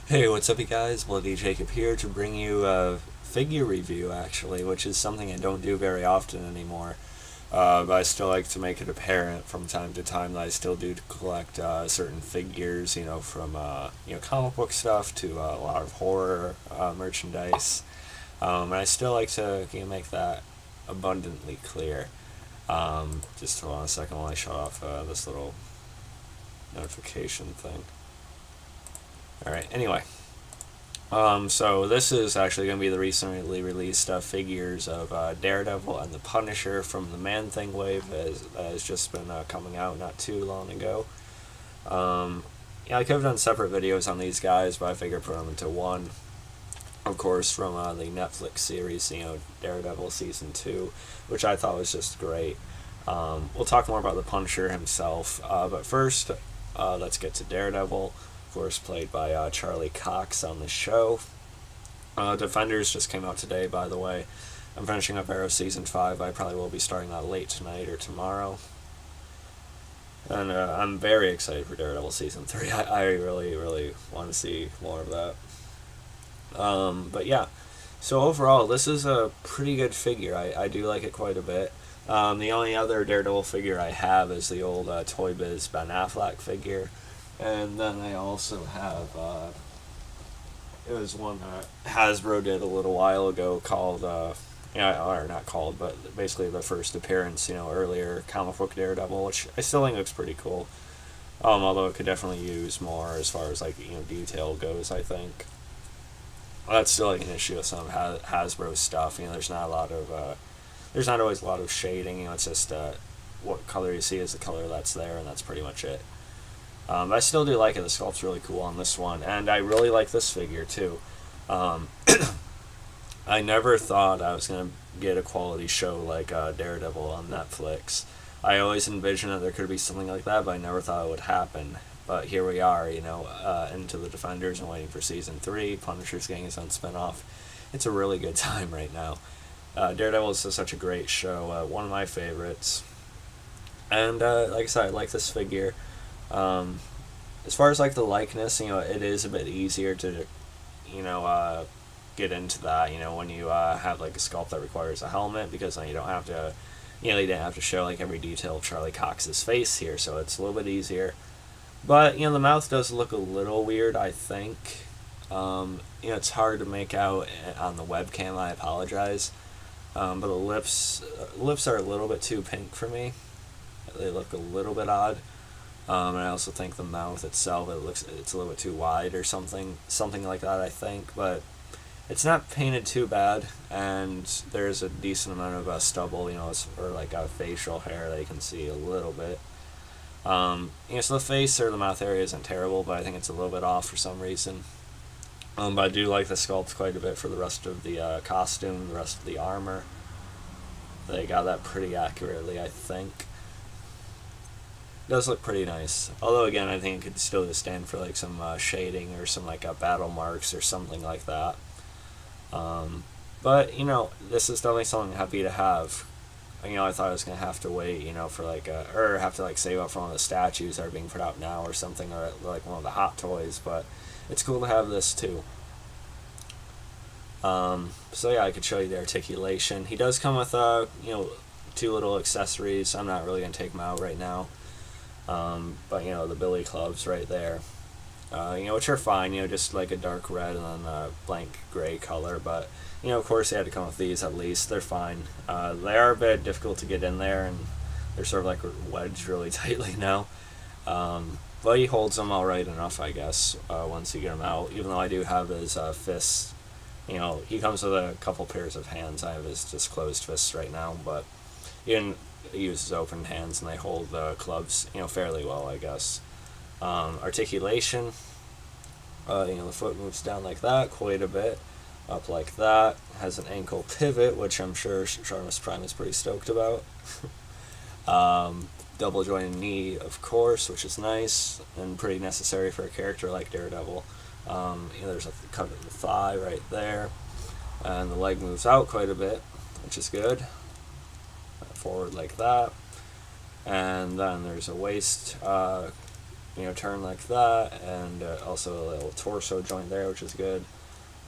Hey, what's up, you guys? Bloody Jacob here to bring you a figure review, actually, which is something I don't do very often anymore. But I still like to make it apparent from time to time that I still do collect certain figures, from comic book stuff to a lot of horror merchandise. And I still like to make that abundantly clear. Just hold on a second while I shut off this little notification thing. Alright, anyway. So this is actually going to be the recently released figures of Daredevil and the Punisher from the Man-Thing wave, as has just been coming out not too long ago. I could have done separate videos on these guys, but I figured put them into one. Of course, from the Netflix series, Daredevil Season 2, which I thought was just great. We'll talk more about the Punisher himself, but first, let's get to Daredevil. Of course, played by Charlie Cox on the show. Defenders just came out today, by the way. I'm finishing up Arrow Season 5. I probably will be starting that late tonight or tomorrow. And I'm very excited for Daredevil Season 3. I really, really want to see more of that. But yeah, so overall, this is a pretty good figure. I do like it quite a bit. The only other Daredevil figure I have is the old Toy Biz Ben Affleck figure. And then I also have, it was one that Hasbro did a little while ago called, or not called, but basically the first appearance, earlier comic book Daredevil, which I still think looks pretty cool. Although it could definitely use more as far as, detail goes, I think. That's still an issue with some Hasbro stuff. There's not a lot of, there's not always a lot of shading. It's just what color you see is the color that's there, and that's pretty much it. I still do like it. The sculpt's really cool on this one, and I really like this figure too. I never thought I was going to get a quality show like Daredevil on Netflix. I always envisioned that there could be something like that, but I never thought it would happen. But here we are, into the Defenders and waiting for Season 3. Punisher's getting his own spinoff. It's a really good time right now. Daredevil is such a great show, one of my favorites. And like I said, I like this figure. As far as the likeness, it is a bit easier to, get into that. When you have a sculpt that requires a helmet, because then you don't have to, you didn't have to show every detail of Charlie Cox's face here, so it's a little bit easier. But the mouth does look a little weird, I think. It's hard to make out on the webcam. I apologize, but the lips are a little bit too pink for me. They look a little bit odd. And I also think the mouth itself, it's a little bit too wide or something like that, I think. But it's not painted too bad, and there's a decent amount of stubble, or a facial hair that you can see a little bit. So the face or the mouth area isn't terrible, but I think it's a little bit off for some reason. But I do like the sculpt quite a bit for the rest of the costume, the rest of the armor. They got that pretty accurately, I think. Does look pretty nice. Although again, I think it could still just stand for some shading or some battle marks or something like that. But this is definitely something I'm happy to have. I thought I was gonna have to wait, for or have to save up for one of the statues that are being put out now or something, or one of the Hot Toys. But it's cool to have this too. So yeah, I could show you the articulation. He does come with two little accessories. I'm not really gonna take them out right now. But the billy clubs right there, which are fine, just a dark red and then a blank gray color, but of course they had to come with these at least. They're fine. They are a bit difficult to get in there, and they're sort of wedged really tightly now, but he holds them alright enough, I guess, once you get them out, even though I do have his fists. He comes with a couple pairs of hands. I have his just closed fists right now, but he uses open hands, and they hold the clubs, fairly well, I guess. Articulation, the foot moves down like that quite a bit, up like that, has an ankle pivot, which I'm sure Sharmus Prime is pretty stoked about. Double jointed knee, of course, which is nice, and pretty necessary for a character like Daredevil. There's a cut of the thigh right there, and the leg moves out quite a bit, which is good. Forward like that, and then there's a waist turn like that, and also a little torso joint there, which is good.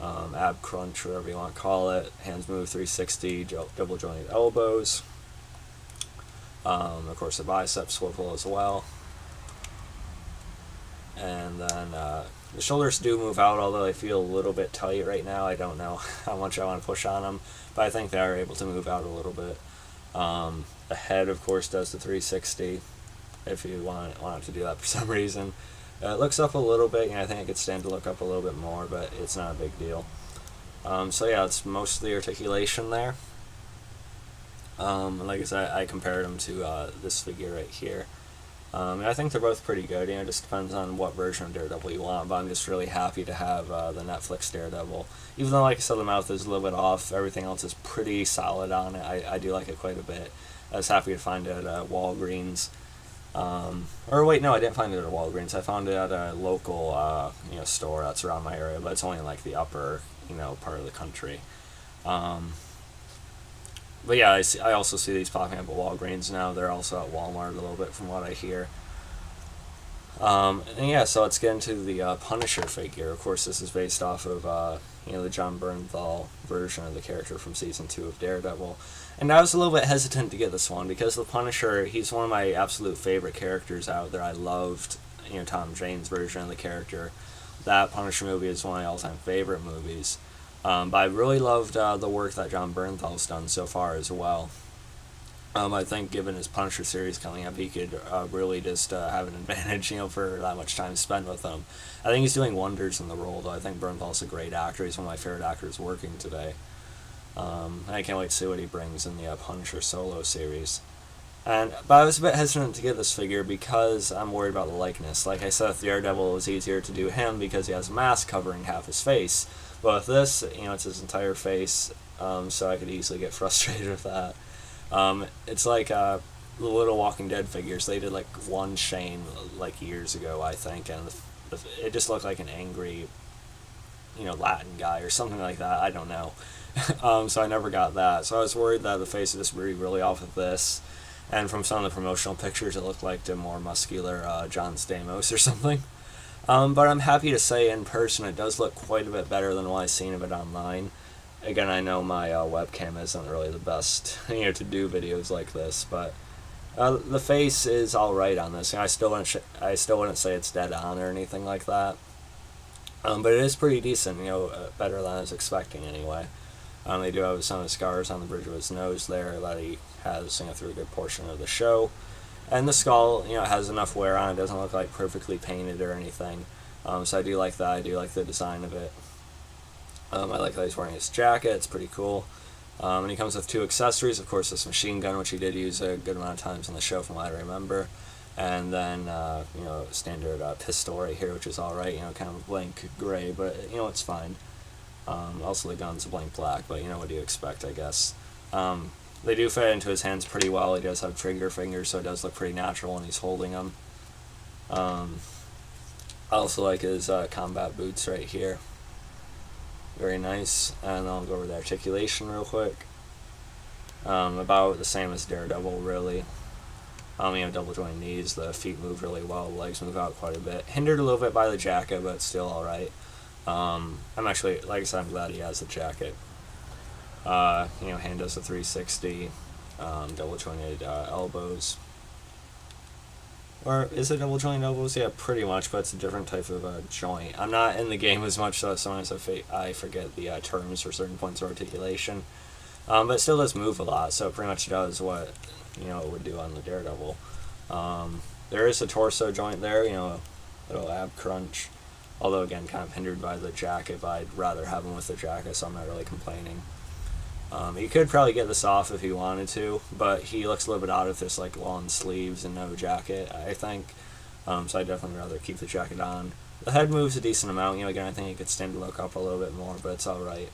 Ab crunch, whatever you want to call it. Hands move 360, double jointed elbows. Of course, the bicep swivel as well. And then the shoulders do move out, although they feel a little bit tight right now. I don't know how much I want to push on them, but I think they are able to move out a little bit. The head, of course, does the 360 if you want it to do that for some reason. It looks up a little bit. I think it could stand to look up a little bit more, but it's not a big deal. So yeah, it's most of the articulation there. Like I said, I compared them to this figure right here. I think they're both pretty good. It just depends on what version of Daredevil you want, but I'm just really happy to have the Netflix Daredevil. Even though, like I said, the mouth is a little bit off, everything else is pretty solid on it. I do like it quite a bit. I was happy to find it at Walgreens. Or wait, no, I didn't find it at Walgreens. I found it at a local store that's around my area, but it's only in like the upper part of the country. But yeah, I also see these popping up at Walgreens now. They're also at Walmart a little bit from what I hear. And yeah, so let's get into the Punisher figure. Of course, this is based off of the John Bernthal version of the character from Season 2 of Daredevil. And I was a little bit hesitant to get this one because the Punisher, he's one of my absolute favorite characters out there. I loved Tom Jane's version of the character. That Punisher movie is one of my all-time favorite movies. But I really loved the work that John Bernthal's done so far as well. I think given his Punisher series coming up, he could really just have an advantage, for that much time spent with him. I think he's doing wonders in the role, though. I think Bernthal's a great actor. He's one of my favorite actors working today. I can't wait to see what he brings in the Punisher solo series. But I was a bit hesitant to get this figure because I'm worried about the likeness. Like I said, with Daredevil, it was easier to do him because he has a mask covering half his face. But with this, it's his entire face, so I could easily get frustrated with that. It's like the little Walking Dead figures. They did like one Shane like years ago, I think, and it just looked like an angry, Latin guy or something like that. I don't know. So I never got that. So I was worried that the face would just be really off of this. And from some of the promotional pictures, it looked like a more muscular John Stamos or something. But I'm happy to say in person it does look quite a bit better than what I've seen of it online. Again, I know my webcam isn't really the best to do videos like this, but the face is alright on this. I still wouldn't say it's dead on or anything like that. But it is pretty decent, better than I was expecting anyway. They do have some of the scars on the bridge of his nose there that he has through a good portion of the show. And the skull, has enough wear on it. It doesn't look like perfectly painted or anything. So I do like that. I do like the design of it. I like that he's wearing his jacket. It's pretty cool. And he comes with 2 accessories. Of course, this machine gun, which he did use a good amount of times on the show from what I remember. And then, standard pistol right here, which is alright. Kind of blank gray, but, it's fine. Also, the gun's blank black, but, what do you expect, I guess. They do fit into his hands pretty well. He does have trigger fingers, so it does look pretty natural when he's holding them. I also like his combat boots right here. Very nice. And I'll go over the articulation real quick. About the same as Daredevil, really. Double joint knees, the feet move really well, the legs move out quite a bit. Hindered a little bit by the jacket, but still alright. I'm actually, like I said, I'm glad he has the jacket. Hand does a 360, double jointed elbows. Or is it double jointed elbows? Yeah, pretty much, but it's a different type of joint. I'm not in the game as much, so sometimes I forget the terms for certain points of articulation. But it still does move a lot, so it pretty much does what it would do on the Daredevil. There is a torso joint there, little ab crunch. Although again, kind of hindered by the jacket, but I'd rather have him with the jacket, so I'm not really complaining. You could probably get this off if you wanted to, but he looks a little bit odd with this like long sleeves and no jacket, I think. So I'd definitely rather keep the jacket on. The head moves a decent amount. Again, I think it could stand to look up a little bit more, but it's alright.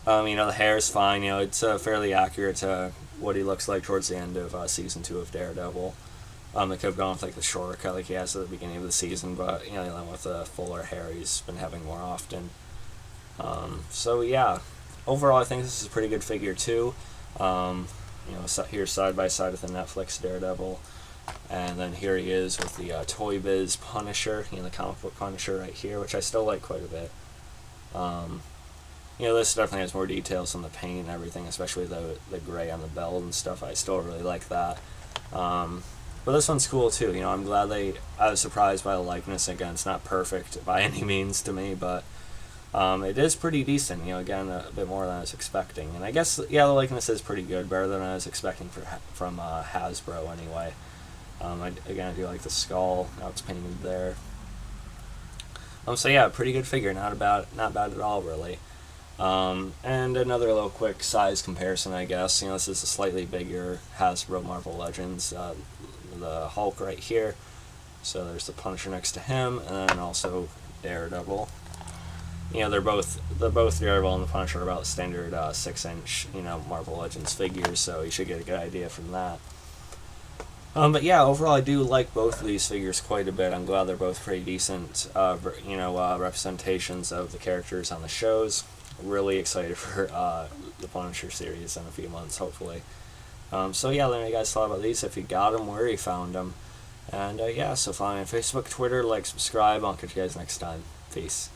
The hair is fine. It's fairly accurate to what he looks like towards the end of Season 2 of Daredevil. They could have gone with like the shorter cut like he has at the beginning of the season, but he went with the fuller hair he's been having more often. So yeah, overall I think this is a pretty good figure too. Here side by side with the Netflix Daredevil. And then here he is with the Toy Biz Punisher, the comic book Punisher right here, which I still like quite a bit. This definitely has more details on the paint and everything, especially the gray on the belt and stuff. I still really like that. But this one's cool too. I'm glad I was surprised by the likeness. Again, it's not perfect by any means to me, but it is pretty decent. Again, a bit more than I was expecting. And I guess, the likeness is pretty good, better than I was expecting from Hasbro anyway. I do like the skull, how it's painted there. Pretty good figure, not bad at all, really. And another little quick size comparison, I guess. This is a slightly bigger Hasbro Marvel Legends. The Hulk right here. So there's the Punisher next to him, and then also Daredevil. They're both Daredevil and the Punisher are about standard 6-inch, Marvel Legends figures. So you should get a good idea from that. But overall, I do like both of these figures quite a bit. I'm glad they're both pretty decent, representations of the characters on the shows. Really excited for the Punisher series in a few months, hopefully. Let me know you guys thought about these, if you got them, where you found them. And so follow me on Facebook, Twitter, like, subscribe. I'll catch you guys next time. Peace.